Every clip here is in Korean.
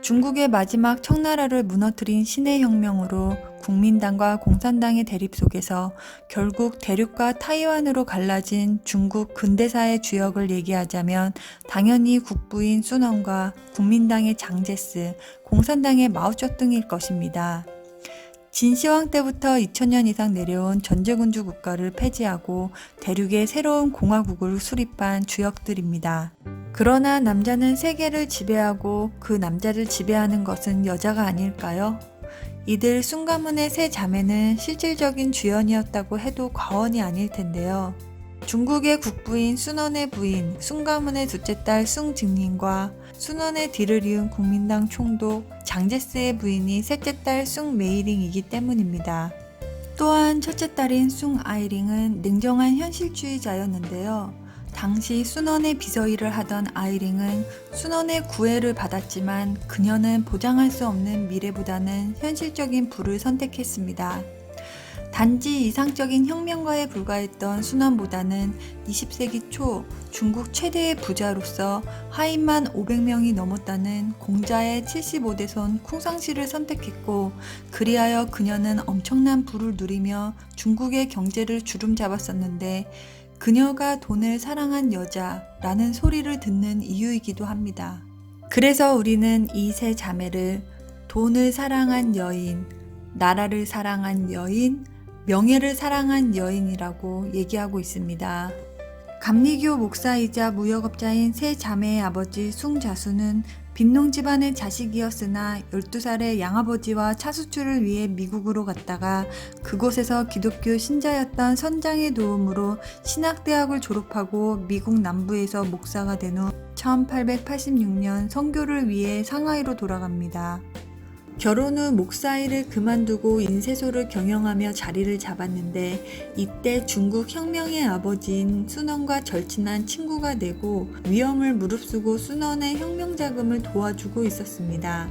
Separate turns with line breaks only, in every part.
중국의 마지막 청나라를 무너뜨린 신의 혁명으로 국민당과 공산당의 대립 속에서 결국 대륙과 타이완으로 갈라진 중국 근대사의 주역을 얘기하자면 당연히 국부인 순원과 국민당의 장제스, 공산당의 마오쩌둥일 것입니다. 진시황 때부터 2000년 이상 내려온 전제군주 국가를 폐지하고 대륙의 새로운 공화국을 수립한 주역들입니다. 그러나 남자는 세계를 지배하고 그 남자를 지배하는 것은 여자가 아닐까요? 이들 숭 가문의 세 자매는 실질적인 주연이었다고 해도 과언이 아닐 텐데요. 중국의 국부인 순원의 부인 숭 가문의 둘째 딸 숭직린과 순원의 뒤를 이은 국민당 총독 장제스의 부인이 셋째 딸 숭 메이링이기 때문입니다. 또한 첫째 딸인 숭 아이링은 냉정한 현실주의자였는데요. 당시 순원의 비서일을 하던 아이링은 순원의 구애를 받았지만 그녀는 보장할 수 없는 미래보다는 현실적인 부를 선택했습니다. 단지 이상적인 혁명가에 불과했던 순원보다는 20세기 초 중국 최대의 부자로서 하인만 500명이 넘었다는 공자의 75대손 쿵상씨를 선택했고, 그리하여 그녀는 엄청난 부를 누리며 중국의 경제를 주름잡았었는데 그녀가 돈을 사랑한 여자라는 소리를 듣는 이유이기도 합니다. 그래서 우리는 이 세 자매를 돈을 사랑한 여인, 나라를 사랑한 여인, 명예를 사랑한 여인이라고 얘기하고 있습니다. 감리교 목사이자 무역업자인 세 자매의 아버지 숭자수는 빈농 집안의 자식이었으나 12살의 양아버지와 차수출을 위해 미국으로 갔다가 그곳에서 기독교 신자였던 선장의 도움으로 신학대학을 졸업하고 미국 남부에서 목사가 된 후 1886년 선교를 위해 상하이로 돌아갑니다. 결혼 후 목사 일을 그만두고 인쇄소를 경영하며 자리를 잡았는데 이때 중국 혁명의 아버지인 순원과 절친한 친구가 되고 위험을 무릅쓰고 순원의 혁명 자금을 도와주고 있었습니다.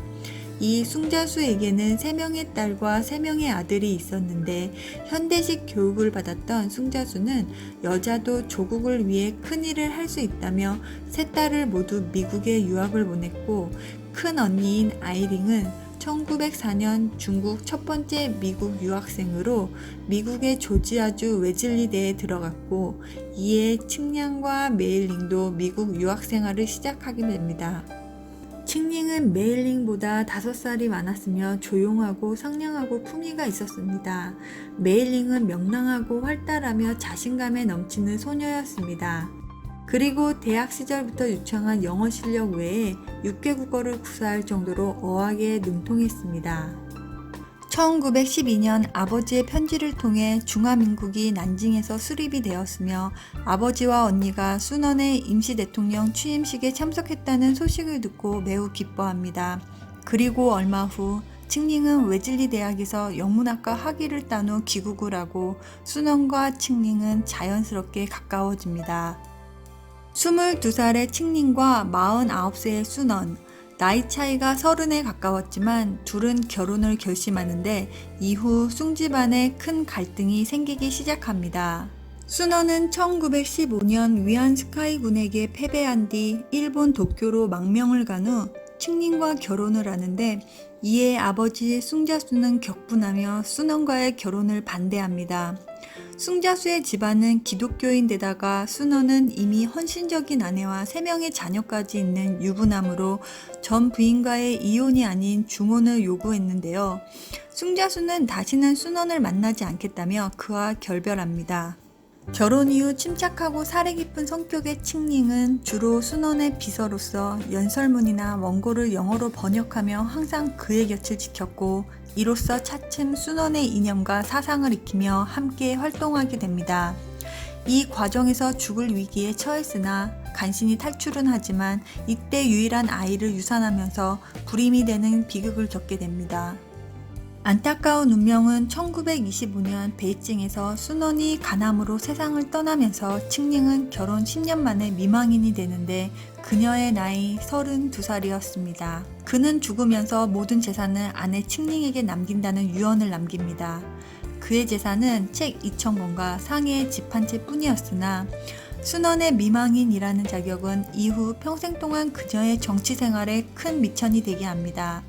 이 숭자수에게는 3명의 딸과 3명의 아들이 있었는데 현대식 교육을 받았던 숭자수는 여자도 조국을 위해 큰 일을 할 수 있다며 세 딸을 모두 미국에 유학을 보냈고, 큰 언니인 아이링은 1904년 중국 첫 번째 미국 유학생으로 미국의 조지아주 웨즐리대에 들어갔고, 이에 칭량과 메일링도 미국 유학생활을 시작하게 됩니다. 칭링은 메일링보다 5살이 많았으며 조용하고 상냥하고 품위가 있었습니다. 메일링은 명랑하고 활달하며 자신감에 넘치는 소녀였습니다. 그리고 대학 시절부터 유창한 영어 실력 외에 6개 국어를 구사할 정도로 어학에 능통했습니다. 1912년 아버지의 편지를 통해 중화민국이 난징에서 수립이 되었으며 아버지와 언니가 순원의 임시대통령 취임식에 참석했다는 소식을 듣고 매우 기뻐합니다. 그리고 얼마 후 칭링은 웨즐리 대학에서 영문학과 학위를 딴 후 귀국을 하고 순원과 칭링은 자연스럽게 가까워집니다. 22살의 칭링과 49세의 순원, 나이 차이가 30에 가까웠지만 둘은 결혼을 결심하는데 이후 숭집안에 큰 갈등이 생기기 시작합니다. 순원은 1915년 위안 스카이군에게 패배한 뒤 일본 도쿄로 망명을 간 후 칭링과 결혼을 하는데, 이에 아버지 숭자수는 격분하며 순원과의 결혼을 반대합니다. 숭자수의 집안은 기독교인데다가 순원은 이미 헌신적인 아내와 3명의 자녀까지 있는 유부남으로 전 부인과의 이혼이 아닌 중혼을 요구했는데요. 숭자수는 다시는 순원을 만나지 않겠다며 그와 결별합니다. 결혼 이후 침착하고 사려 깊은 성격의 칭링은 주로 순원의 비서로서 연설문이나 원고를 영어로 번역하며 항상 그의 곁을 지켰고, 이로써 차츰 순원의 이념과 사상을 익히며 함께 활동하게 됩니다. 이 과정에서 죽을 위기에 처했으나 간신히 탈출은 하지만 이때 유일한 아이를 유산하면서 불임이 되는 비극을 겪게 됩니다. 안타까운 운명은 1925년 베이징에서 순원이 간암으로 세상을 떠나면서 칭링은 결혼 10년 만에 미망인이 되는데 그녀의 나이 32살이었습니다. 그는 죽으면서 모든 재산을 아내 칭링에게 남긴다는 유언을 남깁니다. 그의 재산은 책 2,000권과 상해의 집 한 채 뿐이었으나 순원의 미망인이라는 자격은 이후 평생 동안 그녀의 정치 생활에 큰 미천이 되게 합니다.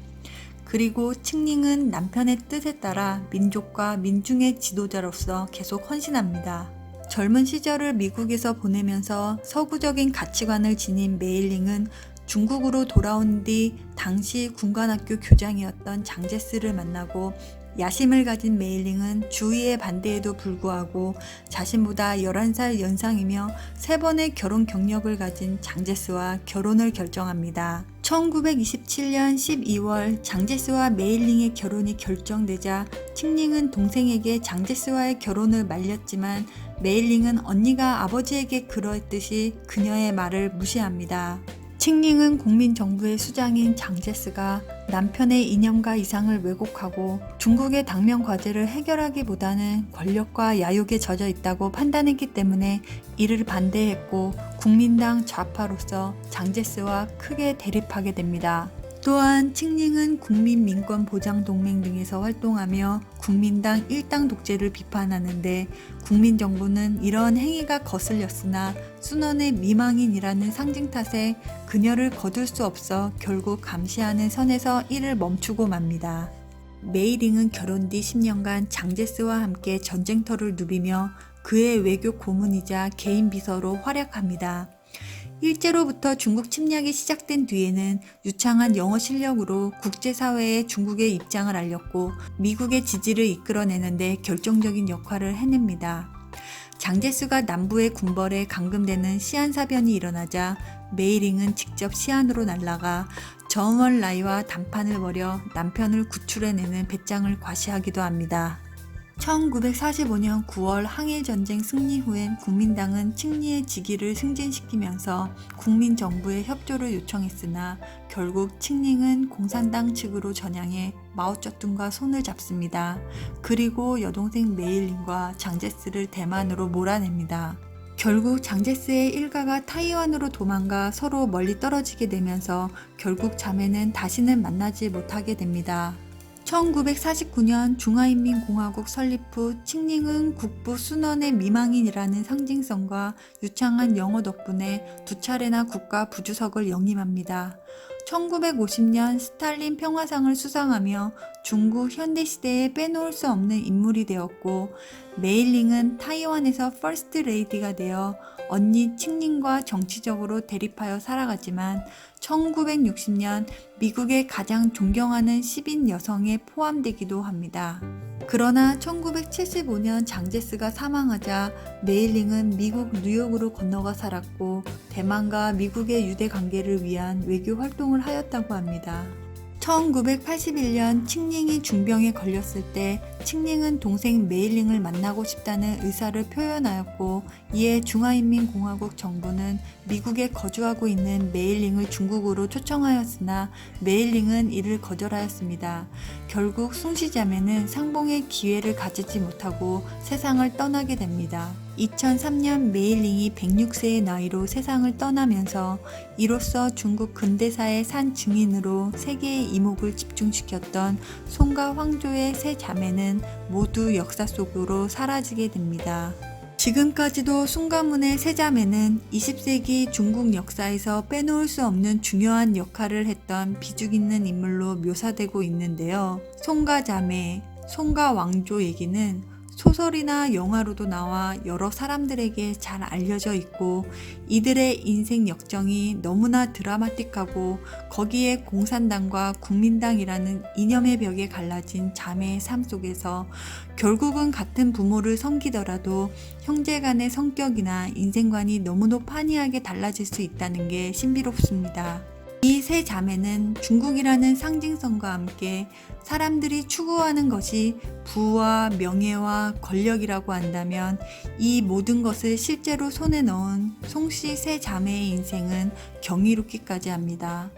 그리고 칭링은 남편의 뜻에 따라 민족과 민중의 지도자로서 계속 헌신합니다. 젊은 시절을 미국에서 보내면서 서구적인 가치관을 지닌 메일링은 중국으로 돌아온 뒤 당시 군관학교 교장이었던 장제스를 만나고 야심을 가진 메일링은 주위의 반대에도 불구하고 자신보다 11살 연상이며 3번의 결혼 경력을 가진 장제스와 결혼을 결정합니다. 1927년 12월 장제스와 메일링의 결혼이 결정되자 칭링은 동생에게 장제스와의 결혼을 말렸지만 메일링은 언니가 아버지에게 그러했듯이 그녀의 말을 무시합니다. 칭링은 국민정부의 수장인 장제스가 남편의 이념과 이상을 왜곡하고 중국의 당면 과제를 해결하기보다는 권력과 야욕에 젖어 있다고 판단했기 때문에 이를 반대했고 국민당 좌파로서 장제스와 크게 대립하게 됩니다. 또한 칭링은 국민민권보장동맹 등에서 활동하며 국민당 일당 독재를 비판하는데 국민정부는 이러한 행위가 거슬렸으나 순원의 미망인이라는 상징 탓에 그녀를 거둘 수 없어 결국 감시하는 선에서 이를 멈추고 맙니다. 메이링은 결혼 뒤 10년간 장제스와 함께 전쟁터를 누비며 그의 외교 고문이자 개인 비서로 활약합니다. 일제로부터 중국 침략이 시작된 뒤에는 유창한 영어 실력으로 국제사회에 중국의 입장을 알렸고 미국의 지지를 이끌어내는데 결정적인 역할을 해냅니다. 장제스가 남부의 군벌에 감금되는 시안사변이 일어나자 메이링은 직접 시안으로 날아가 저언라이와談판을 벌여 남편을 구출해내는 배짱을 과시하기도 합니다. 1945년 9월 항일전쟁 승리 후엔 국민당은 칭리의 직위를 승진시키면서 국민정부에 협조를 요청했으나 결국 칭링은 공산당 측으로 전향해 마오쩌둥과 손을 잡습니다. 그리고 여동생 메일링과 장제스를 대만으로 몰아냅니다. 결국 장제스의 일가가 타이완으로 도망가 서로 멀리 떨어지게 되면서 결국 자매는 다시는 만나지 못하게 됩니다. 1949년 중화인민공화국 설립 후 칭링은 국부 순원의 미망인이라는 상징성과 유창한 영어 덕분에 2차례나 국가 부주석을 역임합니다. 1950년 스탈린 평화상을 수상하며 중국 현대시대에 빼놓을 수 없는 인물이 되었고 메일링은 타이완에서 퍼스트 레이디가 되어 언니 칭링과 정치적으로 대립하여 살아가지만 1960년 미국의 가장 존경하는 10인 여성에 포함되기도 합니다. 그러나 1975년 장제스가 사망하자 메일링은 미국 뉴욕으로 건너가 살았고 대만과 미국의 유대 관계를 위한 외교 활동을 하였다고 합니다. 1981년 칭링이 중병에 걸렸을 때 칭링은 동생 메일링을 만나고 싶다는 의사를 표현하였고 이에 중화인민공화국 정부는 미국에 거주하고 있는 메일링을 중국으로 초청하였으나 메일링은 이를 거절하였습니다. 결국 숭시자매는 상봉의 기회를 가지지 못하고 세상을 떠나게 됩니다. 2003년 메일링이 106세의 나이로 세상을 떠나면서 이로써 중국 근대사의 산 증인으로 세계의 이목을 집중시켰던 송가 황조의 세 자매는 모두 역사 속으로 사라지게 됩니다. 지금까지도 숭가문의 세 자매는 20세기 중국 역사에서 빼놓을 수 없는 중요한 역할을 했던 비중 있는 인물로 묘사되고 있는데요. 송가 자매, 송가 왕조 얘기는 소설이나 영화로도 나와 여러 사람들에게 잘 알려져 있고 이들의 인생 역정이 너무나 드라마틱하고 거기에 공산당과 국민당이라는 이념의 벽에 갈라진 자매의 삶 속에서 결국은 같은 부모를 섬기더라도 형제간의 성격이나 인생관이 너무도 판이하게 달라질 수 있다는 게 신비롭습니다. 이 세 자매는 중국이라는 상징성과 함께 사람들이 추구하는 것이 부와 명예와 권력이라고 한다면 이 모든 것을 실제로 손에 넣은 송씨 세 자매의 인생은 경이롭기까지 합니다.